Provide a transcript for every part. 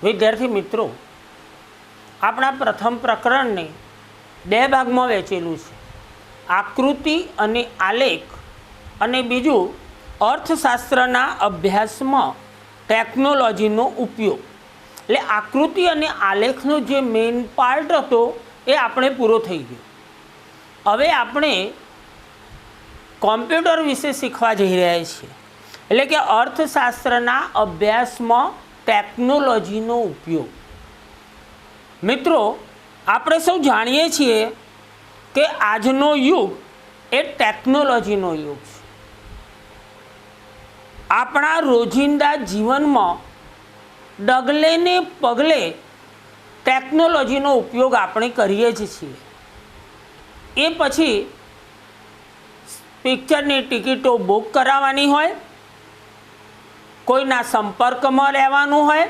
વિદ્યાર્થી મિત્રો, આપણા પ્રથમ પ્રકરણને બે ભાગમાં વહેંચેલું છે, આકૃતિ અને આલેખ, અને બીજું અર્થશાસ્ત્રના અભ્યાસમાં ટેકનોલોજીનો ઉપયોગ. એટલે આકૃતિ અને આલેખનો જે મેઇન પાર્ટ હતો એ આપણે પૂરો થઈ ગયો. હવે આપણે કોમ્પ્યુટર વિશે શીખવા જઈ રહ્યા છીએ, એટલે કે અર્થશાસ્ત્રના અભ્યાસમાં ટેકનોલોજીનો ઉપયોગ. મિત્રો, આપણે સૌ જાણીએ છીએ કે આજનો યુગ એ ટેકનોલોજીનો યુગ છે. આપણા રોજિંદા જીવનમાં ડગલે ને પગલે ટેકનોલોજીનો ઉપયોગ આપણે કરીએ જ છીએ. એ પછી પિક્ચરની ટિકિટો બુક કરાવવાની હોય, કોઈના સંપર્કમાં રહેવાનું હોય,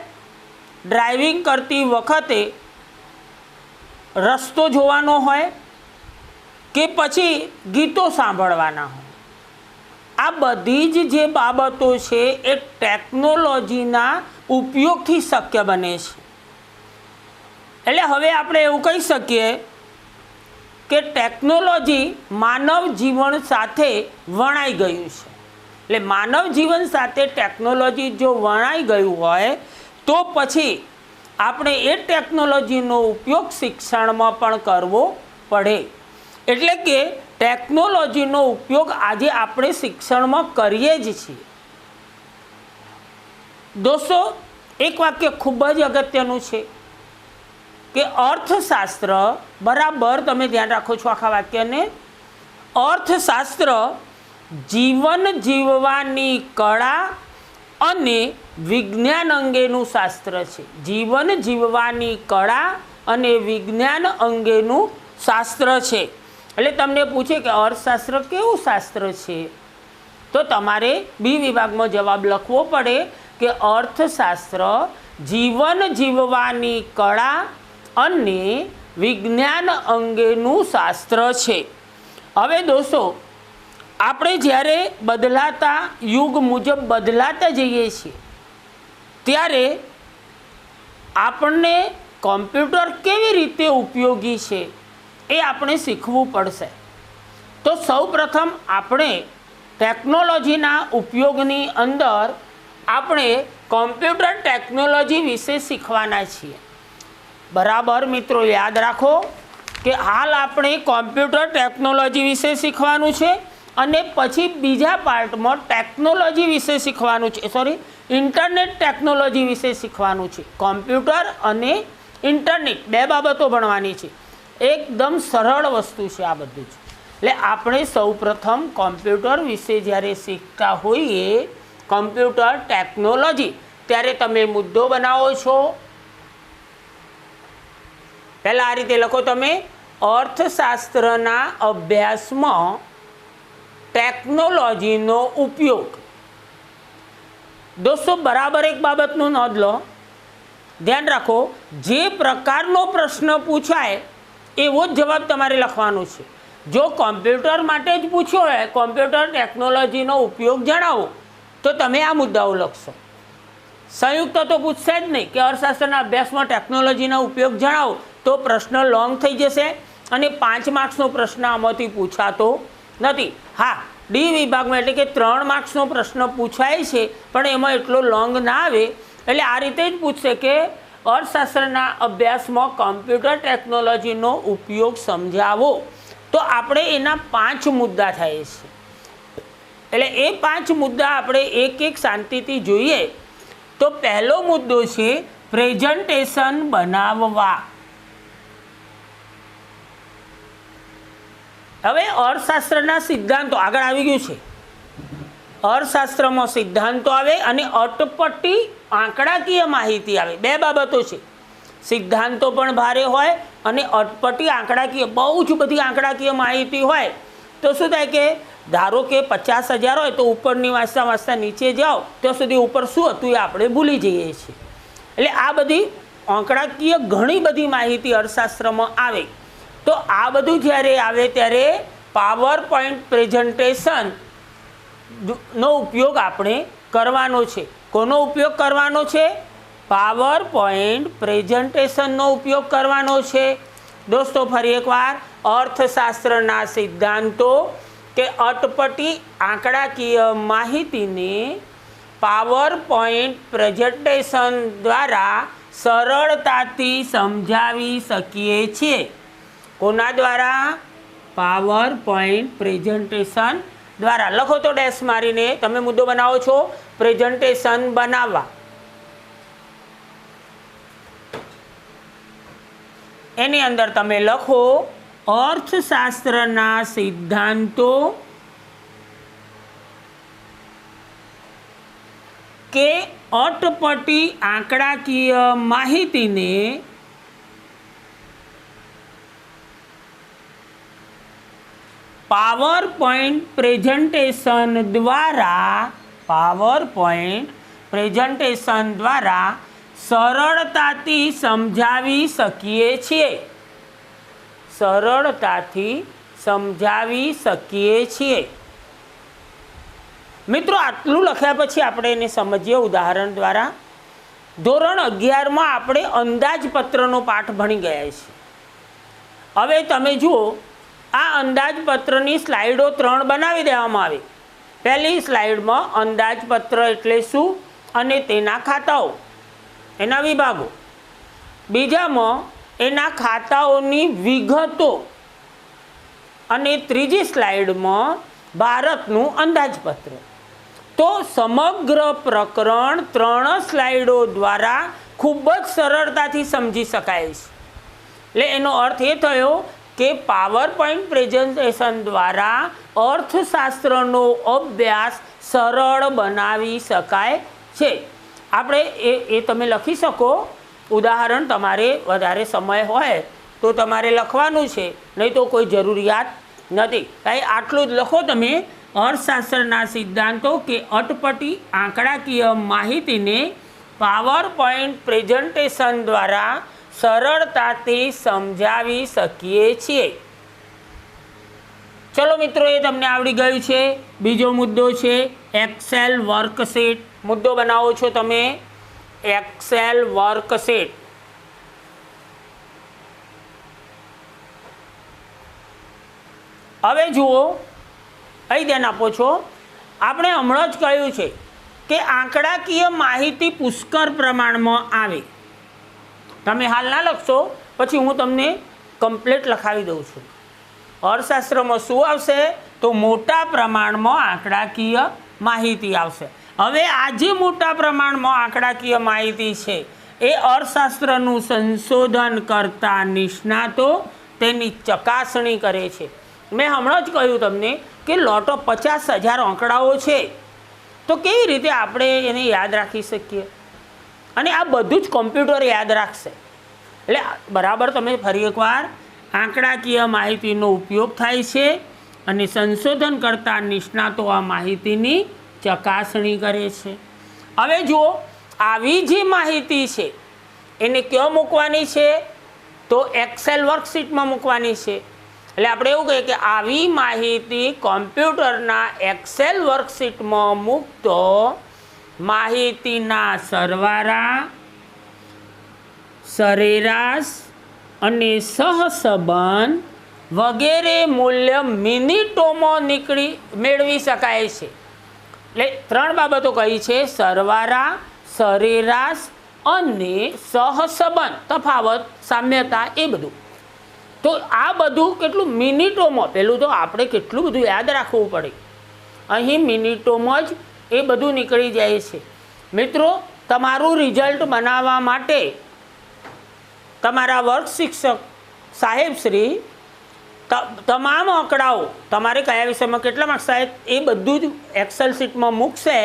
ડ્રાઇવિંગ કરતી વખતે રસ્તો જોવાનો હોય, કે પછી ગીતો સાંભળવાના હોય. આ બધી જ જે બાબતો છે એ ટેકનોલોજીના ઉપયોગથી શક્ય બને છે. એટલે હવે આપણે એવું કહી શકીએ કે ટેકનોલોજી માનવ જીવન સાથે વણાઈ ગયું છે. એટલે માનવ જીવન સાથે ટેકનોલોજી જો વણાઈ ગયું હોય તો પછી આપણે એ ટેકનોલોજીનો ઉપયોગ શિક્ષણમાં પણ કરવો પડે. એટલે કે ટેકનોલોજીનો ઉપયોગ આજે આપણે શિક્ષણમાં કરીએ જ છીએ. દોસ્તો, એક વાક્ય ખૂબ જ અગત્યનું છે કે અર્થશાસ્ત્ર, બરાબર તમે ધ્યાન રાખો છો આખા વાક્યને, અર્થશાસ્ત્ર જીવન જીવવાની કળા અને વિજ્ઞાન અંગેનું શાસ્ત્ર છે. જીવન જીવવાની કળા અને વિજ્ઞાન અંગેનું શાસ્ત્ર છે. એટલે તમને પૂછે કે અર્થશાસ્ત્ર કેવું શાસ્ત્ર છે, તો તમારે બી વિભાગમાં જવાબ લખવો પડે કે અર્થશાસ્ત્ર જીવન જીવવાની કળા અને વિજ્ઞાન અંગેનું શાસ્ત્ર છે. હવે દોસ્તો, આપણે જ્યારે બદલાતા યુગ મુજબ બદલાતા જઈએ છીએ ત્યારે આપણને કોમ્પ્યુટર કેવી રીતે ઉપયોગી છે એ આપણે શીખવું પડશે. તો સૌપ્રથમ આપણે ટેકનોલોજીના ઉપયોગની અંદર આપણે કોમ્પ્યુટર ટેકનોલોજી વિશે શીખવાના છીએ. બરાબર મિત્રો, યાદ રાખો કે હાલ આપણે કોમ્પ્યુટર ટેકનોલોજી વિશે શીખવાનું છે અને પછી બીજા પાર્ટમાં ટેકનોલોજી વિશે શીખવાનું છે, ઇન્ટરનેટ ટેકનોલોજી વિશે શીખવાનું છે. કોમ્પ્યુટર અને ઇન્ટરનેટ બે બાબતો ભણવાની છે. એકદમ સરળ વસ્તુ છે આ બધું જ. એટલે આપણે સૌપ્રથમ કોમ્પ્યુટર વિશે જ્યારે શીખતા હોઈએ, કોમ્પ્યુટર ટેકનોલોજી, ત્યારે તમે મુદ્દો બનાવો છો. પહેલાં આ રીતે લખો તમે, અર્થશાસ્ત્રના અભ્યાસમાં ટેકનોલોજીનો ઉપયોગ. દોસ્તો, બરાબર એક બાબતનું નોંધ લો, ધ્યાન રાખો, જે પ્રકારનો પ્રશ્ન પૂછાય એવો જ જવાબ તમારે લખવાનો છે. જો કોમ્પ્યુટર માટે જ પૂછ્યો હોય, કોમ્પ્યુટર ટેકનોલોજીનો ઉપયોગ જણાવો, તો તમે આ મુદ્દાઓ લખશો. સંયુક્ત તો પૂછશે જ નહીં કે અર્થશાસ્ત્રના અભ્યાસમાં ટેકનોલોજીનો ઉપયોગ જણાવો, તો પ્રશ્ન લોંગ થઈ જશે અને 5 માર્ક્સનો પ્રશ્ન આમાંથી પૂછાતો નથી. હા, ડી વિભાગમાં એટલે કે 3 માર્ક્સનો પ્રશ્ન પૂછાય છે પણ એમાં એટલો લોંગ ના આવે. એટલે આ રીતે જ પૂછશે કે અર્થશાસ્ત્રના અભ્યાસમાં કોમ્પ્યુટર ટેકનોલોજીનો ઉપયોગ સમજાવો. તો આપણે એના 5 મુદ્દા થાય છે. એટલે એ 5 મુદ્દા આપણે એક એક શાંતિથી જોઈએ. તો પહેલો મુદ્દો છે પ્રેઝન્ટેશન બનાવવા. હવે અર્થશાસ્ત્રના સિદ્ધાંતો આગળ આવી ગયું છે. અર્થશાસ્ત્રમાં સિદ્ધાંતો આવે અને અટપટી આંકડાકીય માહિતી આવે. બે બાબતો છે, સિદ્ધાંતો પણ ભારે હોય અને અટપટી આંકડાકીય, બહુ જ બધી આંકડાકીય માહિતી હોય તો શું થાય કે ધારો કે 50,000 હોય તો ઉપરની વાંચતા વાંચતા નીચે જાઓ ત્યાં સુધી ઉપર શું હતું એ આપણે ભૂલી જઈએ છીએ. એટલે આ બધી આંકડાકીય ઘણી બધી માહિતી અર્થશાસ્ત્રમાં આવે. તો આ બધું જ્યારે આવે ત્યારે પાવર પોઈન્ટ પ્રેઝન્ટેશન નો ઉપયોગ આપણે કરવાનો છે. કોનો ઉપયોગ કરવાનો છે? પાવર પોઈન્ટ પ્રેઝન્ટેશનનો ઉપયોગ કરવાનો છે। દોસ્તો ફરી એકવાર, અર્થશાસ્ત્રના સિદ્ધાંતો કે અટપટી આંકડાકીય માહિતીને પાવર પોઈન્ટ પ્રેઝન્ટેશન દ્વારા સરળતાથી સમજાવી શકીએ છીએ। કોના દ્વારા? પાવર પોઈન્ટ પ્રેઝન્ટેશન દ્વારા। લખો તો ડેશ મારીને, તમે મુદ્દો બનાવો છો પ્રેઝન્ટેશન બનાવવા, એની અંદર તમે લખો અર્થશાસ્ત્રના સિદ્ધાંતો કે અટપટી આંકડાકીય માહિતીને પાવર પોઈન્ટ પ્રેઝન્ટેશન દ્વારા સરળતાથી સમજાવી શકીએ છીએ। મિત્રો, આટલું લખ્યા પછી આપણે એને સમજીએ ઉદાહરણ દ્વારા। ધોરણ 11માં આપણે અંદાજપત્રનો પાઠ ભણી ગયા છીએ। હવે તમે જુઓ, આ અંદાજપત્રની સ્લાઇડો 3 બનાવી દેવામાં આવી। પહેલી સ્લાઇડમાં અંદાજપત્ર એટલે શું અને તેના ખાતાઓ, એના વિભાગો। બીજામાં એના ખાતાઓની વિગતો અને ત્રીજી સ્લાઇડમાં ભારતનું અંદાજપત્ર। તો સમગ્ર પ્રકરણ 3 સ્લાઇડો દ્વારા ખૂબ જ સરળતાથી સમજી શકાય છે। એટલે એનો અર્થ એ થયો કે પાવર પોઈન્ટ પ્રેઝન્ટેશન દ્વારા અર્થશાસ્ત્રનો અભ્યાસ સરળ બનાવી શકાય છે। આપણે એ તમે લખી શકો ઉદાહરણ। તમારે વધારે સમય હોય તો તમારે લખવાનું છે, નહીં તો કોઈ જરૂરિયાત નથી। કાંઈ આટલું જ લખો તમે। અર્થશાસ્ત્રના સિદ્ધાંતો કે અટપટી આંકડાકીય માહિતીને પાવર પોઈન્ટ પ્રેઝન્ટેશન દ્વારા સરળતાથી સમજાવી શકીએ છીએ। ચલો મિત્રો, એ તમને આવડી ગયું છે। બીજો મુદ્દો છે એક્સેલ વર્કશીટ। મુદ્દો બનાવો છો તમે એક્સેલ વર્કશીટ। હવે જુઓ, અહીં ધ્યાન આપો છો, આપણે હમણાં જ કહ્યું છે કે આંકડાકીય માહિતી પુષ્કળ પ્રમાણમાં આવે। તમે હાલ ના લખશો, પછી હું તમને કમ્પ્લીટ લખાવી દઉં છું। અર્થશાસ્ત્રમાં શું આવશે? તો મોટા પ્રમાણમાં આંકડાકીય માહિતી આવશે। હવે આ જે મોટા પ્રમાણમાં આંકડાકીય માહિતી છે એ અર્થશાસ્ત્રનું સંશોધન કરતા નિષ્ણાતો તેની ચકાસણી કરે છે। મેં હમણાં જ કહ્યું તમને કે લોટ ઓફ 50,000 આંકડાઓ છે, તો કેવી રીતે આપણે એને યાદ રાખી શકીએ? અને આ બધું જ કોમ્પ્યુટર યાદ રાખશે। એટલે બરાબર તમે ફરી એકવાર, આંકડાકીય માહિતીનો ઉપયોગ થાય છે અને સંશોધન કરતા નિષ્ણાતો આ માહિતીની ચકાસણી કરે છે। હવે જુઓ, આવી જે માહિતી છે એને ક્યાં મૂકવાની છે? તો એક્સેલ વર્કશીટમાં મૂકવાની છે। એટલે આપણે એવું કહીએ કે આવી માહિતી કોમ્પ્યુટરના એક્સેલ વર્કશીટમાં મૂકતો માહિતીના સરવાળા, સરેરાશ અને સહસંબંધ વગેરે મૂલ્ય મિનિટોમાં મેળવી શકાય છે। એટલે 3 બાબતો કહી છે: સરવાળા, સરેરાશ અને સહસંબંધ, તફાવત, સામ્યતા, એ બધું। તો આ બધું કેટલું મિનિટોમાં, પહેલું તો આપણે કેટલું બધું યાદ રાખવું પડે, અહીં મિનિટોમાં જ એ બધું નીકળી જાય છે। મિત્રો, તમારું રિઝલ્ટ બનાવવા માટે તમારા વર્ગ શિક્ષક સાહેબશ્રી તમામ આંકડાઓ તમારે કયા વિષયમાં કેટલા માર્ક્સ થાય એ બધું જ એક્સેલ શીટમાં મૂકશે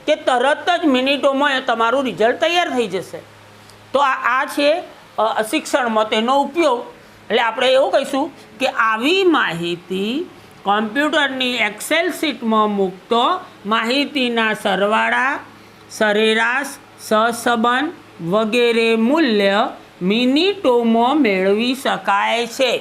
કે તરત જ મિનિટોમાં તમારું રિઝલ્ટ તૈયાર થઈ જશે। તો આ છે શિક્ષણમાં તેનો ઉપયોગ। એટલે આપણે એવું કહીશું કે આવી માહિતી કોમ્પ્યુટરની એક્સેલ શીટમાં મૂકતો માહિતીના સરવાળા, સરેરાશ, સહસંબંધ વગેરે મૂલ્ય મિનિટોમાં મેળવી શકાય છે।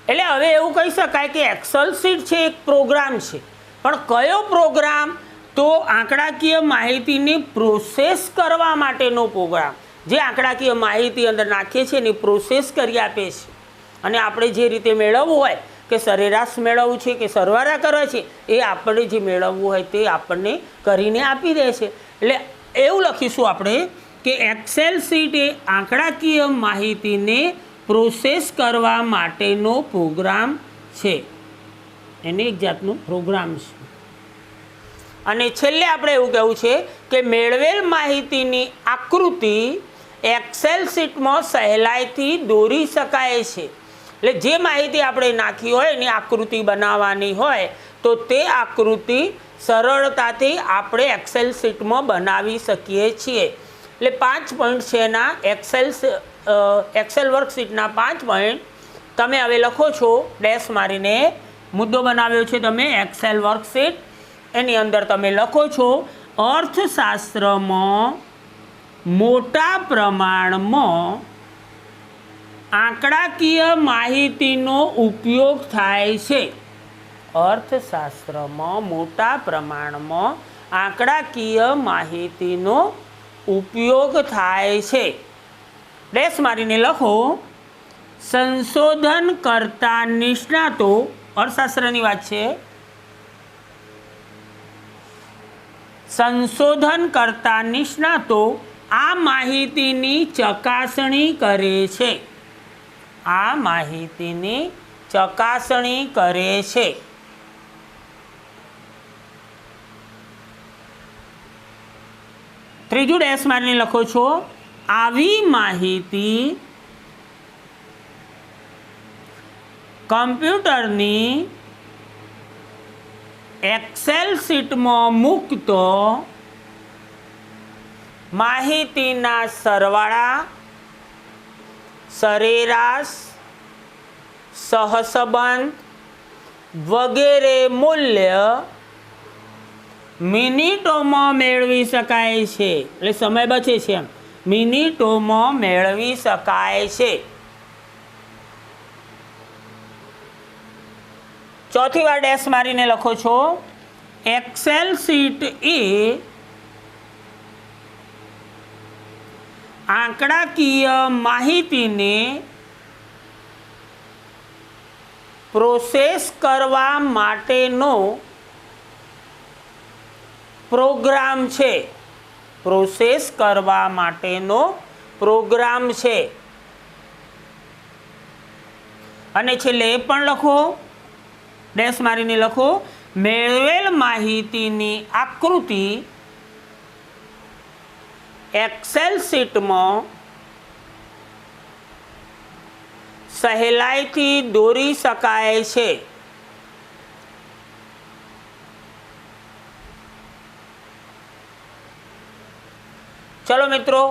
એટલે હવે એવું કહી શકાય કે એક્સેલ શીટ છે એક પ્રોગ્રામ છે, પણ કયો પ્રોગ્રામ? તો આંકડાકીય માહિતીની પ્રોસેસ કરવા માટેનો પ્રોગ્રામ, જે આંકડાકીય માહિતી અંદર નાખીએ છીએ એની પ્રોસેસ કરી આપે છે. અને આપણે જે રીતે મેળવવું હોય કે સરેરાશ મેળવવું છે કે સરવાળા કરવા છે, એ આપણે જે મેળવવું હોય તે આપણને કરીને આપી દે છે. એટલે એવું લખીશું આપણે કે એક્સેલ શીટ એ આંકડાકીય માહિતીને પ્રોસેસ કરવા માટેનો પ્રોગ્રામ છે. એને એક જાતનું પ્રોગ્રામ છે. અને છેલ્લે આપણે એવું કહેવું છે કે મેળવેલ માહિતીની આકૃતિ એક્સેલ શીટમાં સહેલાઈથી દોરી શકાય છે. એટલે જે માહિતી આપણે નાખી હોય એની આકૃતિ બનાવવાની હોય તો તે આકૃતિ સરળતાથી આપણે એક્સેલ શીટમાં બનાવી શકીએ છીએ. એટલે 5 પોઈન્ટ છે એના એક્સેલ વર્કશીટના 5 પોઈન્ટ તમે હવે લખો છો. ડેશ મારીને મુદ્દો બનાવ્યો છે તમે એક્સેલ વર્કશીટ, એની અંદર તમે લખો છો અર્થશાસ્ત્રમાં મોટા પ્રમાણમાં આંકડાકીય માહિતીનો ઉપયોગ થાય છે. અર્થશાસ્ત્રમાં મોટા પ્રમાણમાં આંકડાકીય માહિતીનો ઉપયોગ થાય છે. ડેશ મારીને લખો સંશોધન કરતા નિષ્ણાતો, અર્થશાસ્ત્રની વાત છે, સંશોધન કરતા નિષ્ણાતો આ માહિતીની ચકાસણી કરે છે. આ માહિતીની ચકાસણી કરે છે. ત્રીજું ડેશ મારીને લખો છો આવી માહિતી કમ્પ્યુટરની એક્સેલ શીટમાં મૂકતો માહિતીના સરવાળા, સરેરાશ, સહસંબંધ વગેરે મૂલ્ય મિનિટોમાં મેળવી શકાય છે. એટલે સમય બચે છે એમ, મિનિટોમાં મેળવી શકાય છે. ચોથી વાર ડેશ મારીને લખો છો એક્સેલ શીટ એ આંકડાકીય માહિતીને પ્રોસેસ કરવા માટેનો પ્રોગ્રામ છે. પ્રોસેસ કરવા માટેનો પ્રોગ્રામ છે. અને છેલ્લે એ પણ લખો, ડેશ મારીને લખો મેળવેલ માહિતીની આકૃતિ એક્સેલ શીટમાં સહેલાઈથી દોરી શકાય છે. ચલો મિત્રો,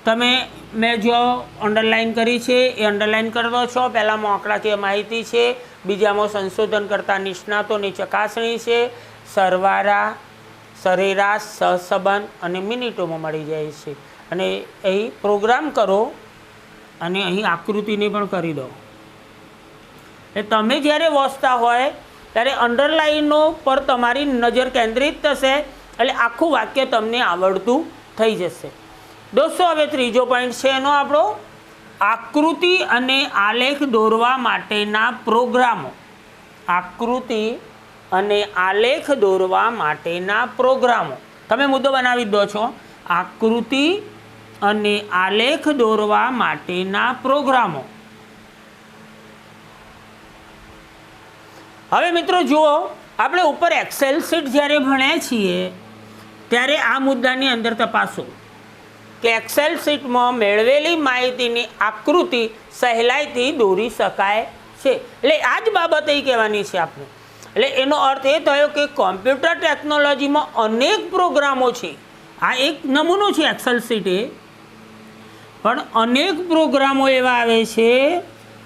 તમે મેં જો અંડરલાઇન કરી છે એ અંડરલાઇન કરી દો છો. પહેલાંમાં આંકડાકીય માહિતી છે, બીજામાં સંશોધન કરતા નિષ્ણાતોની ચકાસણી છે, સરવાળા, સરેરાશ, સહસંબંધ અને મિનિટોમાં મળી જાય છે. અને અહીં પ્રોગ્રામ કરો અને અહીં આકૃતિને પણ કરી દો. એટલે તમે જ્યારે વાંચતા હોય ત્યારે અંડરલાઇનો પર તમારી નજર કેન્દ્રિત થશે, એટલે આખું વાક્ય તમને આવડતું થઈ જશે. દોસ્તો, હવે ત્રીજો પોઈન્ટ છે એનો આપણો આકૃતિ અને આલેખ દોરવા માટેના પ્રોગ્રામો. આકૃતિ અને આલેખ દોરવા માટેના પ્રોગ્રામો તમે મુદ્દો બનાવી દો છો. આકૃતિ અને આલેખ દોરવા માટેના પ્રોગ્રામો. હવે મિત્રો જુઓ, આપણે ઉપર એક્સેલ શીટ જ્યારે ભણ્યા છીએ ત્યારે આ મુદ્દાની અંદર તપાસો કે એક્સેલ શીટમાં મેળવેલી માહિતીની આકૃતિ સહેલાઈથી દોરી શકાય છે. એટલે આ જ બાબત અહીં કહેવાની છે આપણે. એટલે એનો અર્થ એ થયો કે કોમ્પ્યુટર ટેકનોલોજીમાં અનેક પ્રોગ્રામો છે. આ એક નમૂનો છે એક્સેલ શીટ એ, પણ અનેક પ્રોગ્રામો એવા આવે છે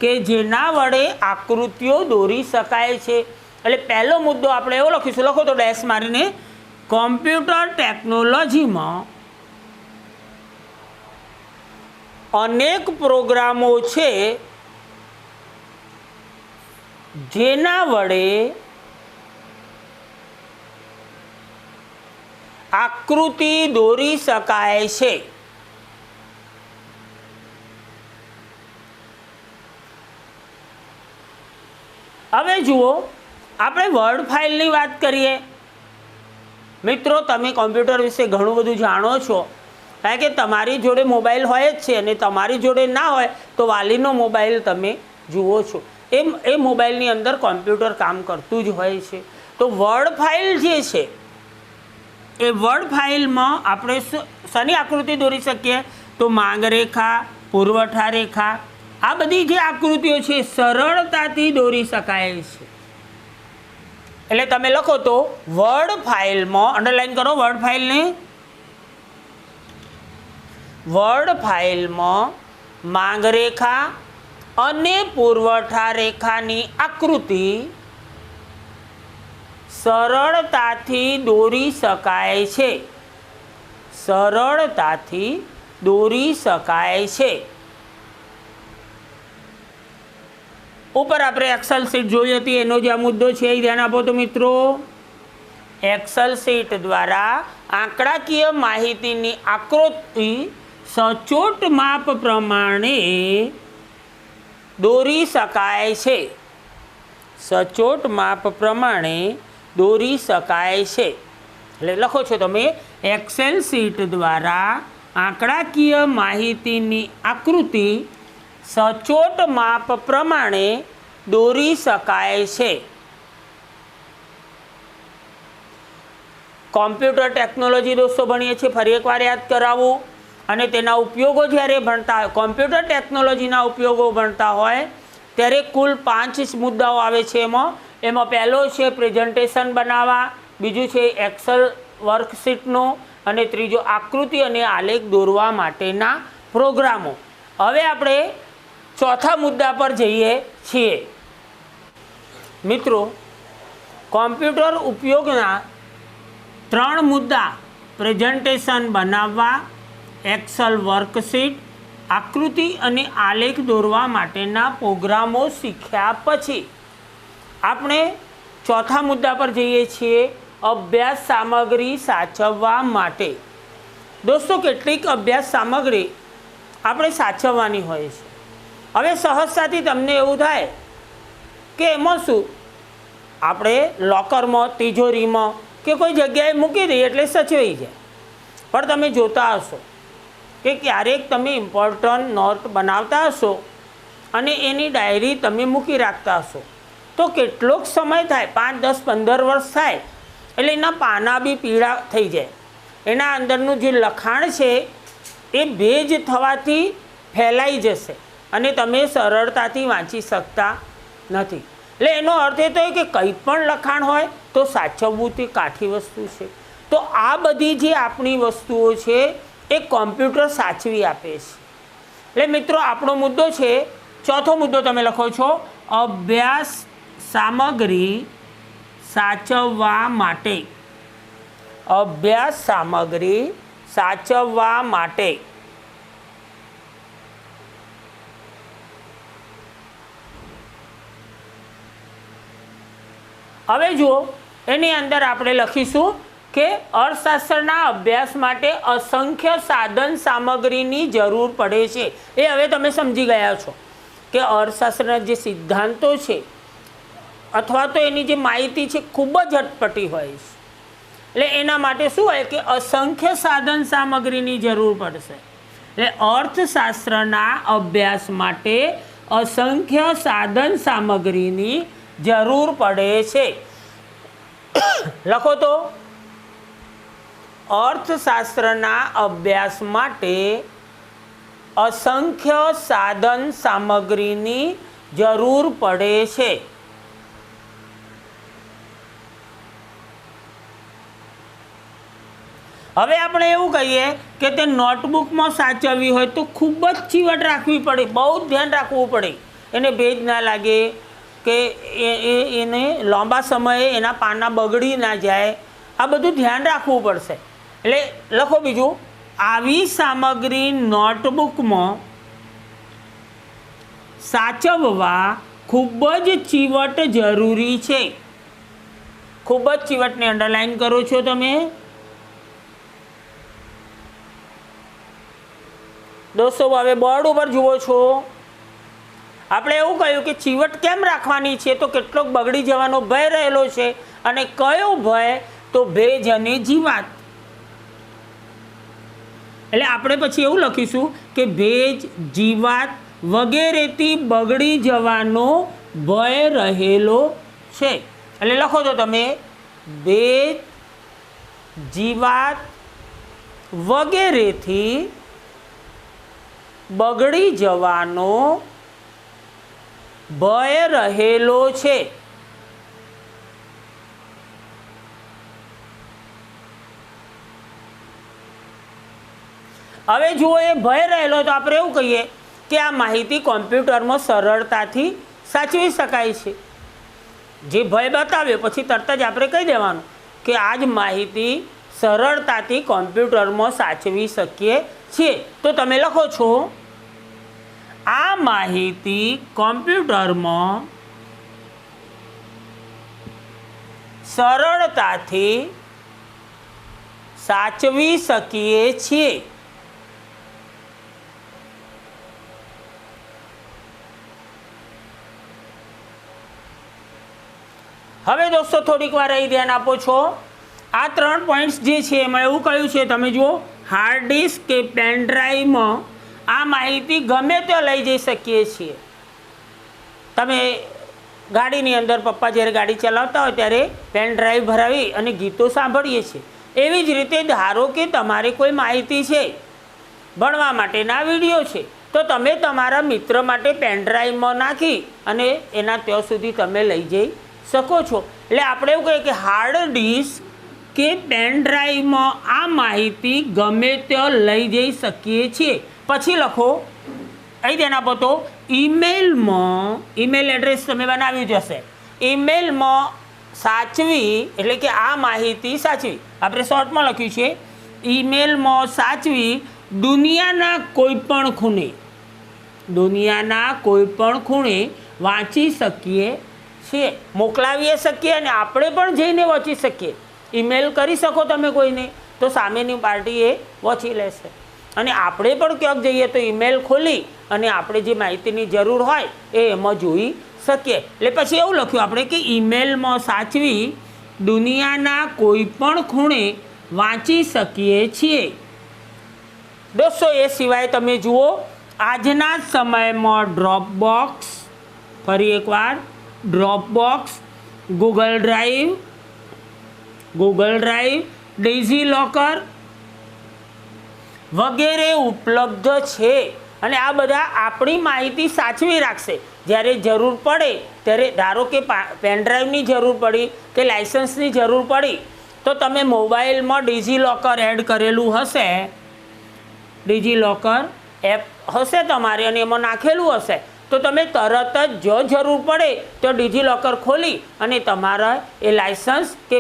કે જેના વડે આકૃતિઓ દોરી શકાય છે. એટલે પહેલો મુદ્દો આપણે એવો લખીશું, લખો તો ડેશ મારીને કોમ્પ્યુટર ટેકનોલોજીમાં અનેક પ્રોગ્રામો છે જેના વડે આકૃતિ દોરી શકાય છે. હવે જુઓ, આપણે વર્ડ ફાઇલની વાત કરીએ. મિત્રો, તમે કોમ્પ્યુટર વિશે ઘણું બધું જાણો છો, કારણ કે તમારી જોડે મોબાઈલ હોય જ છે, અને તમારી જોડે ના હોય તો વાલીનો મોબાઈલ તમે જુઓ છો. એ મોબાઈલની અંદર કોમ્પ્યુટર કામ કરતું જ હોય છે. તો વર્ડ ફાઇલ જે છે એ વર્ડ ફાઇલમાં આપણે શેની આકૃતિ દોરી શકીએ? તો માંગરેખા, પુરવઠા રેખા, આ બધી જે આકૃતિઓ છે સરળતાથી દોરી શકાય છે. એટલે તમે લખો તો વર્ડ ફાઇલમાં, અંડરલાઈન કરો વર્ડ ફાઇલને, વર્ડ ફાઇલમાં માંગરેખા અને પુરવઠા રેખાની આકૃતિ સરળતાથી દોરી શકાય છે. સરળતાથી દોરી શકાય છે. ઉપર આપણે એક્સેલ શીટ જોઈ હતી, એનો જે આ મુદ્દો છે એ ધ્યાન આપો તો મિત્રો, એક્સેલ શીટ દ્વારા આંકડાકીય માહિતીની આકૃતિ સચોટ માપ પ્રમાણે દોરી શકાય છે. સચોટ માપ પ્રમાણે દોરી શકાય છે. એટલે લખો છો તમે, એક્સેલ શીટ દ્વારા આંકડાકીય માહિતીની આકૃતિ સચોટ માપ પ્રમાણે દોરી શકાય છે. કોમ્પ્યુટર ટેકનોલોજી દોસ્તો ભણીએ છીએ, ફરી એકવાર યાદ કરાવું. અને તેના ઉપયોગો જ્યારે ભણતા હોય, કોમ્પ્યુટર ટેકનોલોજીના ઉપયોગો ભણતા હોય ત્યારે કુલ 5 મુદ્દાઓ આવે છે. એમાં પહેલો છે પ્રેઝન્ટેશન બનાવવા, બીજું છે એક્સેલ વર્કશીટનો, અને ત્રીજો આકૃતિ અને આલેખ દોરવા માટેના પ્રોગ્રામો. હવે આપણે ચોથા મુદ્દા પર જઈએ છીએ. મિત્રો, કોમ્પ્યુટર ઉપયોગના 3 મુદ્દા પ્રેઝન્ટેશન બનાવવા, એક્સેલ વર્કશીટ, આકૃતિ અને આલેખ દોરવા માટેના પ્રોગ્રામો શીખ્યા પછી આપણે ચોથા મુદ્દા પર જઈએ છીએ, અભ્યાસ સામગ્રી સાચવવા માટે. દોસ્તો, કેટલીક અભ્યાસ સામગ્રી આપણે સાચવવાની હોય છે. હવે સહજતાથી તમને એવું થાય કે એમાં શું, આપણે લોકરમાં, તિજોરીમાં કે કોઈ જગ્યાએ મૂકી દઈએ એટલે સચવાઈ જાય. પણ તમે જોતા હશો કે ક્યારેક તમે ઇમ્પોર્ટન્ટ નોટ બનાવતા હશો અને એની ડાયરી તમે મૂકી રાખતા હશો, તો કેટલોક સમય થાય, 5, 10, 15 વર્ષ થાય એટલે એના પાના બી પીળા થઈ જાય. એના અંદરનું જે લખાણ છે એ ભેજ થવાથી ફેલાઈ જશે અને તમે સરળતાથી વાંચી શકતા નથી. એટલે એનો અર્થ એ થાય કે કંઈ પણ લખાણ હોય તો સાચવવું તે કાઠી વસ્તુ છે. તો આ બધી જે આપણી વસ્તુઓ છે એ કોમ્પ્યુટર સાચવી આપે છે. એટલે મિત્રો, આપણો મુદ્દો છે, ચોથો મુદ્દો તમે લખો છો, અભ્યાસ સામગ્રી સાચવવા માટે. અભ્યાસ સામગ્રી સાચવવા માટે. હવે જુઓ, એની અંદર આપણે લખીશું કે અર્થશાસ્ત્રના અભ્યાસ માટે અસંખ્ય સાધન સામગ્રીની જરૂર પડે છે. એ હવે તમે સમજી ગયા છો કે અર્થશાસ્ત્રના જે સિદ્ધાંતો છે અથવા તો એની જે માહિતી છે ખૂબ જ અટપટી હોય છે. એટલે એના માટે શું હોય કે અસંખ્ય સાધન સામગ્રીની જરૂર પડશે. એટલે અર્થશાસ્ત્રના અભ્યાસ માટે અસંખ્ય સાધન સામગ્રીની જરૂર પડે છે. લખો તો, અર્થશાસ્ત્રના અભ્યાસ માટે અસંખ્ય સાધન સામગ્રીની જરૂર પડે છે. હવે આપણે એવું કહીએ કે તે નોટબુકમાં સાચવવી હોય તો ખૂબ જ ચીવટ રાખવી પડે, બહુ જ ધ્યાન રાખવું પડે, એને ભેજ ના લાગે કે એને લાંબા સમયે એના પાના બગડી ના જાય, આ બધું ધ્યાન રાખવું પડશે. એટલે લખો બીજું, આવી સામગ્રી નોટબુકમાં સાચવવા ખૂબ જ ચીવટ જરૂરી છે. ખૂબ જ ચીવટને અંડરલાઈન કરો છો તમે. दोस्तों હવે બોર્ડ ઉપર જુઓ છો, આપણે એવું કહ્યું કે ચીવટ કેમ રાખવાની છે, તો કેટલોક બગડી જવાનો ભય રહેલો છે, અને કયો ભય, તો ભેજ અને જીવાત. એટલે આપણે પછી એવું લખીશું કે ભેજ, જીવાત વગેરેથી બગડી જવાનો ભય રહેલો છે. એટલે લખો તો તમે ભેજ, જીવાત વગેરેથી બગડી જવાનો ભય રહેલો છે. હવે જુઓ, એ ભય રહેલો તો આપણે એવું કહીએ કે આ માહિતી કોમ્પ્યુટરમાં સરળતાથી સાચવી શકાય છે. જે ભય બતાવ્યો પછી તરત જ આપણે કહી દેવાનું કે આ જ માહિતી સરળતાથી કોમ્પ્યુટરમાં સાચવી શકીએ છીએ. તો તમે લખો છો આ માહિતી કોમ્પ્યુટરમાં સરળતાથી સાચવી શકીએ છીએ. હવે દોસ્તો થોડીક વાર અહીં ધ્યાન આપો છો, આ 3 પોઈન્ટ્સ જે છે એમાં એવું કહ્યું છે, તમે જુઓ, હાર્ડ ડિસ્ક કે પેન ડ્રાઈવમાં આ માહિતી ગમે ત્યાં લઈ જઈ શકીએ છીએ. તમે ગાડીની અંદર પપ્પા જ્યારે ગાડી ચલાવતા હોય ત્યારે પેન ડ્રાઈવ ભરાવી અને ગીતો સાંભળીએ છીએ. એવી જ રીતે ધારો કે તમારે કોઈ માહિતી છે, ભણવા માટેના વિડીયો છે, તો તમે તમારા મિત્ર માટે પેન ડ્રાઈવમાં નાખી અને એના ત્યાં સુધી તમે લઈ જઈ શકો છો. એટલે આપણે એવું કહીએ કે હાર્ડ ડિસ્ક કે પેન ડ્રાઈવમાં આ માહિતી ગમે ત્યાં લઈ જઈ શકીએ છીએ. પછી લખો, અહીં ધ્યાન આપો તો ઈમેલમાં, ઈમેલ એડ્રેસ તમે બનાવ્યું જ હશે, ઈમેલમાં સાચવી એટલે કે આ માહિતી સાચવી, આપણે શોર્ટમાં લખ્યું છે ઈમેલમાં સાચવી દુનિયાના કોઈ પણ ખૂણે, દુનિયાના કોઈ પણ ખૂણે વાંચી શકીએ છીએ, મોકલાવી શકીએ અને આપણે પણ જઈને વાંચી શકીએ. ઈમેલ કરી શકો તમે કોઈને તો સામેની પાર્ટી એ વાંચી લેશે, અને આપણે પણ ક્યાંક જઈએ તો ઈમેલ ખોલી અને આપણે જે માહિતીની જરૂર હોય એ એમાં જોઈ શકીએ. એટલે પછી એવું લખ્યું આપણે કે ઈમેલમાં સાચવી દુનિયાના કોઈ પણ ખૂણે વાંચી શકીએ છીએ. દોસ્તો એ સિવાય તમે જુઓ, આજના સમયમાં ડ્રોપબોક્સ, ફરી એકવાર ડ્રોપબોક્સ, ગૂગલ ડ્રાઈવ, ડિજીલોકર વગેરે ઉપલબ્ધ છે, અને આ બધા આપણી માહિતી સાચવી રાખશે. જ્યારે જરૂર પડે ત્યારે, ધારો કે પેન ડ્રાઈવની જરૂર પડી કે લાઇસન્સની જરૂર પડી, તો તમે મોબાઈલમાં ડિજીલોકર એડ કરેલું હશે, ડિજીલોકર એપ હશે તમારે અને એમાં નાખેલું હશે, તો તમે તરત જ જો જરૂર પડે તો ડિજીલોકર ખોલી અને તમારા એ લાઇસન્સ કે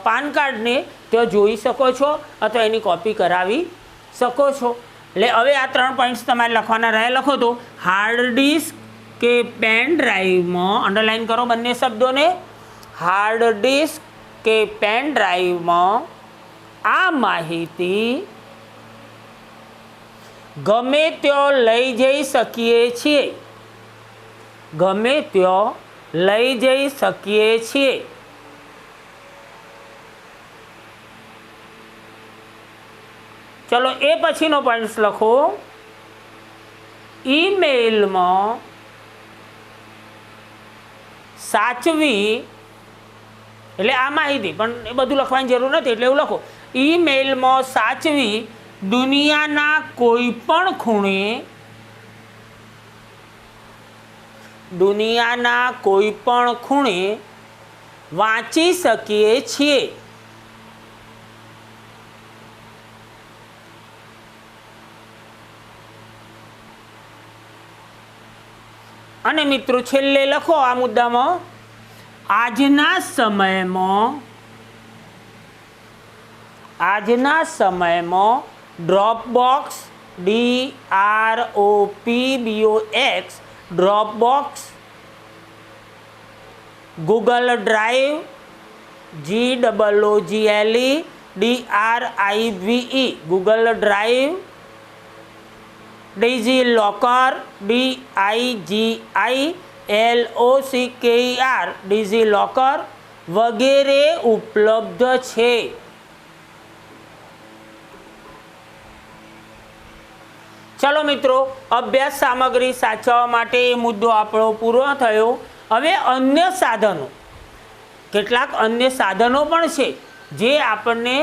પાન કાર્ડને ત્યાં જોઈ શકો છો અથવા એની કોપી કરાવી શકો છો. એટલે હવે આ 3 પોઈન્ટ્સ તમારે લખવાના રહે. લખો તો હાર્ડ ડિસ્ક કે પેન ડ્રાઈવમાં, અંડરલાઇન કરો બંને શબ્દોને, હાર્ડ ડિસ્ક કે પેન ડ્રાઈવમાં આ માહિતી ગમે ત્યાં લઈ જઈ શકીએ છીએ, ગમે ત્યાં લઈ જઈ શકીએ છીએ. ચલો એ પછીનો પોઈન્ટ લખો, ઈમેલમાં સાચવી એટલે આ માહિતી, પણ એ બધું લખવાની જરૂર નથી એટલે એવું લખો, ઈમેલમાં સાચવી દુનિયાના કોઈ પણ ખૂણે, દુનિયાના કોઈ પણ ખૂણે વાંચી શકીએ છીએ. અને મિત્રો છેલ્લે લખો આ મુદ્દામાં, આજના સમયમાં Dropbox, DROPBOX, Dropbox, Google Drive, GOOGLE DRIVE, Google Drive DigiLocker, DIGILOCKER, DigiLocker વગેરે ઉપલબ્ધ છે. ચલો મિત્રો, અભ્યાસ સામગ્રી સાચવવા માટે એ મુદ્દો આપણો પૂરો થયો. હવે અન્ય સાધનો, કેટલાક અન્ય સાધનો પણ છે જે આપણને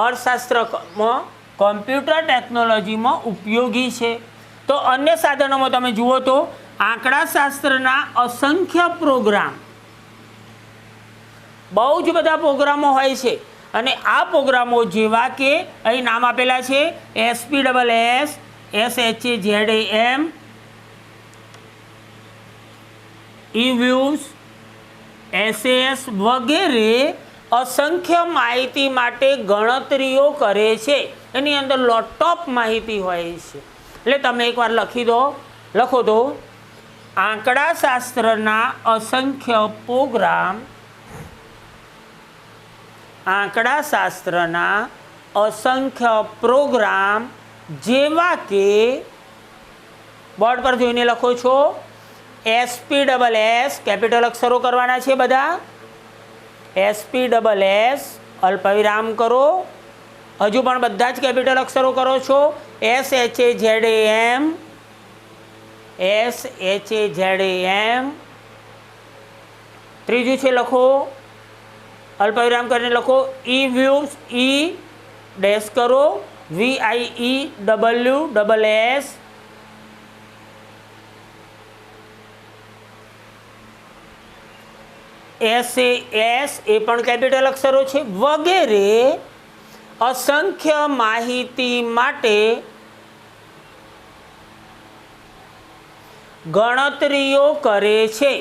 અર્થશાસ્ત્રમાં કોમ્પ્યુટર ટેકનોલોજીમાં ઉપયોગી છે. તો અન્ય સાધનોમાં તમે જુઓ તો આંકડાશાસ્ત્રના અસંખ્ય પ્રોગ્રામ, બહુ જ બધા પ્રોગ્રામો હોય છે. અને આ પ્રોગ્રામો જેવા કે અહીં નામ આપેલા છે SPSS, SHAZAM, eViews, SAS વગેરે અસંખ્ય માહિતી માટે ગણતરીઓ કરે છે. એની અંદર લોટ ઓફ માહિતી હોય છે. એટલે તમે એકવાર લખો તો આંકડાશાસ્ત્રના અસંખ્ય પ્રોગ્રામ, આંકડાશાસ્ત્રના અસંખ્ય પ્રોગ્રામ જેવા કે બોર્ડ પર જોઈને લખો છો SPSS, કેપિટલ અક્ષરો કરવાના છે બધા, SPSS અલ્પવિરામ કરો, હજુ પણ બધા જ કેપિટલ અક્ષરો કરો છો, SHAZAM, ત્રીજું છે લખો અલ્પવિરામ કરીને લખો eViews, E ડેશ કરો, VIEWSS, SAS એ પણ કેપિટલ અક્ષરો છે વગેરે અસંખ્ય માહિતી માટે ગણતરીઓ કરે છે.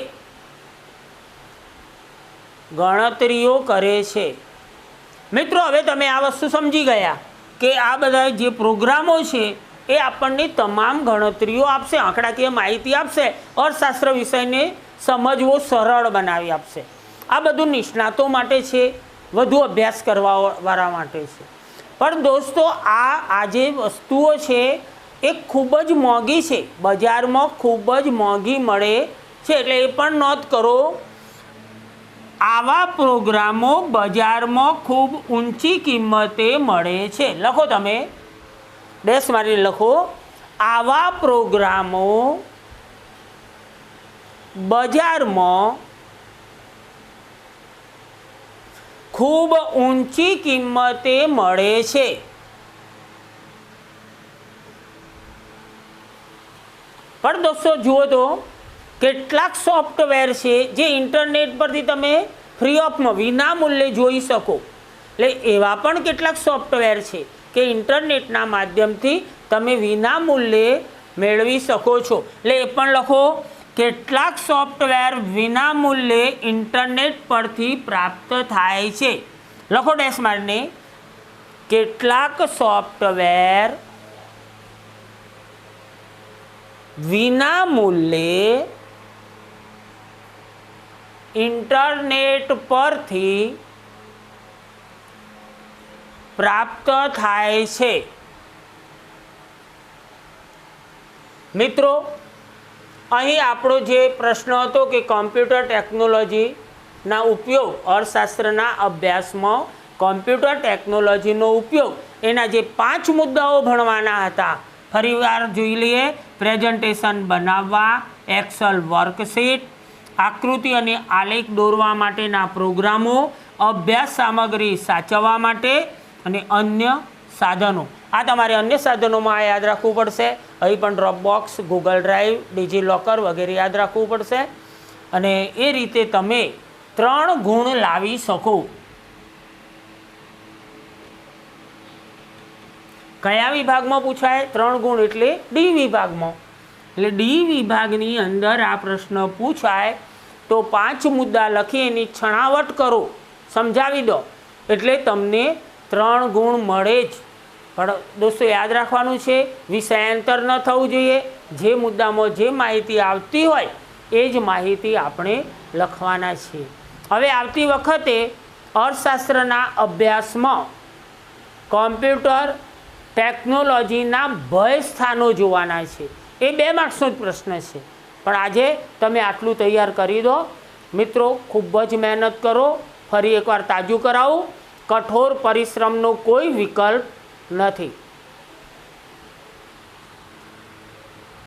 મિત્રો, હવે તમે આ વસ્તુ સમજી ગયા કે આ બધા જે પ્રોગ્રામો છે એ આપણને તમામ ગણતરીઓ આપશે, આંકડાકીય માહિતી આપશે, અર્થશાસ્ત્ર વિષયને સમજવો સરળ બનાવી આપશે. આ બધું નિષ્ણાતો માટે છે, વધુ અભ્યાસ કરવાવાળા માટે છે. પણ દોસ્તો, આ જે વસ્તુઓ છે એ ખૂબ જ મોંઘી છે, બજારમાં ખૂબ જ મોંઘી મળે છે. એટલે એ પણ નોંધ કરો, આવા પ્રોગ્રામો બજારમાં ખૂબ ઊંચી કિંમતે મળે છે. લખો, તમે ડેશ મારીને લખો, આવા પ્રોગ્રામો બજારમાં ખૂબ ઊંચી કિંમતે મળે છે. પણ દોસ્તો જુઓ તો કેટલાક સોફ્ટવેર છે જે ઇન્ટરનેટ પરથી તમે ફ્રી ઓફમાં વિના મૂલ્યે જોઈ શકો. એટલે એવા પણ કેટલાક સોફ્ટવેર છે કે ઇન્ટરનેટના માધ્યમથી તમે વિના મૂલ્યે મેળવી શકો છો. એટલે એ પણ લખો, કેટલાક સોફ્ટવેર વિના મૂલ્યે ઇન્ટરનેટ પરથી પ્રાપ્ત થાય છે. લખો ડેશ મારીને, કેટલાક સોફ્ટવેર વિના મૂલ્યે ઇન્ટરનેટ પરથી પ્રાપ્ત થાય છે. મિત્રો, અહીં આપણો જે પ્રશ્ન હતો કે કોમ્પ્યુટર ટેકનોલોજીના ઉપયોગ, અર્થશાસ્ત્રના અભ્યાસમાં કોમ્પ્યુટર ટેકનોલોજીનો ઉપયોગ, એના જે 5 મુદ્દાઓ ભણવાના હતા, ફરીવાર જોઈ લઈએ. પ્રેઝન્ટેશન બનાવવા, એક્સેલ વર્કશીટ, આકૃતિ અને આલેખ દોરવા માટેના પ્રોગ્રામો, અભ્યાસ સામગ્રી સાચવવા માટે અને અન્ય સાધનો. આ તમારે અન્ય સાધનોમાં આ યાદ રાખવું પડશે. અહીં પણ ડ્રોપબોક્સ, ગૂગલ ડ્રાઈવ, ડિજિલોકર વગેરે યાદ રાખવું પડશે. અને એ રીતે તમે 3 ગુણ લાવી શકો. કયા વિભાગમાં પૂછાય 3 ગુણ? એટલે ડી વિભાગમાં. એટલે ડી વિભાગની અંદર આ પ્રશ્ન પૂછાય તો 5 મુદ્દા લખી એની છણાવટ કરો, સમજાવી દો, એટલે તમને 3 ગુણ મળે જ. પણ દોસ્તો યાદ રાખવાનું છે, વિષયાંતર ન થવું જોઈએ. જે મુદ્દામાં જે માહિતી આવતી હોય એ જ માહિતી આપણે લખવાના છીએ. હવે આવતી વખતે અર્થશાસ્ત્રના અભ્યાસમાં કોમ્પ્યુટર ટેકનોલોજીના ભય સ્થાનો જોવાના છે. એ 2 માર્ક્સનો જ પ્રશ્ન છે. પણ આજે તમે આટલું તૈયાર કરી દો મિત્રો. ખૂબ જ મહેનત કરો. ફરી એકવાર તાજું કરાવું, કઠોર પરિશ્રમનો કોઈ વિકલ્પ નથી.